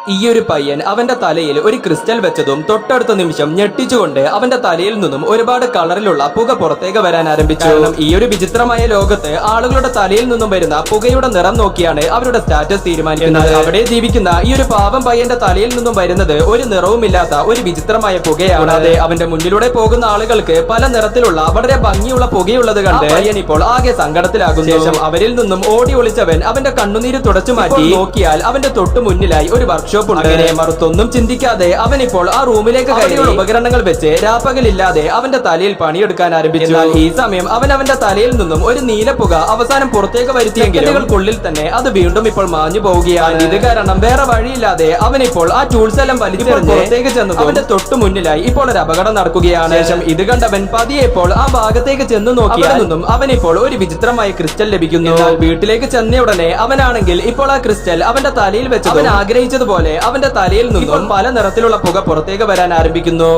ഈയൊരു പയ്യൻ അവന്റെ തലയിൽ ഒരു ക്രിസ്റ്റൽ വെച്ചതും തൊട്ടടുത്ത നിമിഷം ഞെട്ടിച്ചുകൊണ്ട് അവന്റെ തലയിൽ നിന്നും ഒരുപാട് കളറിലുള്ള പുക പുറത്തേക്ക് വരാൻ ആരംഭിച്ചു. കാരണം ഈ ഒരു വിചിത്രമായ ലോകത്ത് ആളുകളുടെ തലയിൽ നിന്നും വരുന്ന പുകയുടെ നിറം നോക്കിയാണ് അവരുടെ സ്റ്റാറ്റസ് തീരുമാനിക്കുന്നത്. അവിടെ ജീവിക്കുന്ന ഈ ഒരു പാവം പയ്യന്റെ തലയിൽ നിന്നും വരുന്നത് ഒരു നിറവുമില്ലാത്ത ഒരു വിചിത്രമായ പുകയാണ്. അതെ, അവന്റെ മുന്നിലൂടെ പോകുന്ന ആളുകൾക്ക് പല നിറത്തിലുള്ള വളരെ ഭംഗിയുള്ള പുകയുള്ളത് കണ്ട് പയ്യൻ ഇപ്പോൾ ആകെ സങ്കടത്തിലാകുന്നു. ശേഷം അവരിൽ നിന്നും ഓടി ഒളിച്ചവൻ അവന്റെ കണ്ണുനീര് തുടച്ചു മാറ്റി നോക്കിയാൽ അവന്റെ തൊട്ടു മുന്നിലായി ഒരു വർക്ക്ഷോപ്പ് ഉണ്ട്. അങ്ങനെ മറുത്തൊന്നും ചിന്തിക്കാതെ അവൻ ഇപ്പോൾ ആ റൂമിലേക്ക് കയറി ഉപകരണങ്ങൾ വെച്ച് രാപ്പകലില്ലാതെ അവന്റെ തലയിൽ പണിയെടുക്കാൻ ആരംഭിച്ചു. എന്നാൽ ഈ സമയം അവന്റെ തലയിൽ നിന്നും ഒരു നീലപ്പുക അവസാനം പുറത്തേക്ക് വരുത്തിയെങ്കിലുള്ളിൽ തന്നെ അത് വീണ്ടും ഇപ്പോൾ മാഞ്ഞു പോവുകയാണ്. ഇത് കാരണം വേറെ വഴിയില്ലാതെ അവൻ ഇപ്പോൾ ആ ടൂൾസ് എല്ലാം വലിച്ചെറിഞ്ഞ് പുറത്തേക്ക് ചെന്നു അവന്റെ തൊട്ടു മുന്നിലായി ഇപ്പോൾ ഒരു അപകടം നടക്കുകയാണ്. ശേഷം ഇത് കണ്ടവൻ പതിയെ ഇപ്പോൾ ആ ഭാഗത്തേക്ക് ചെന്ന് നോക്കിയാൽ നിന്നും അവനിപ്പോൾ ഒരു വിചിത്രമായ ക്രിസ്റ്റൽ ലഭിക്കുന്നു. വീട്ടിലേക്ക് ചെന്ന ഉടനെ അവനാണെങ്കിൽ ഇപ്പോൾ ആ ക്രിസ്റ്റൽ അവന്റെ തലയിൽ വെച്ച് അവൻ ആഗ്രഹിച്ചതുപോലെ അവന്റെ തലയിൽ നിന്നും പല നിറത്തിലുള്ള പുക പുറത്തേക്ക് വരാൻ ആരംഭിക്കുന്നു.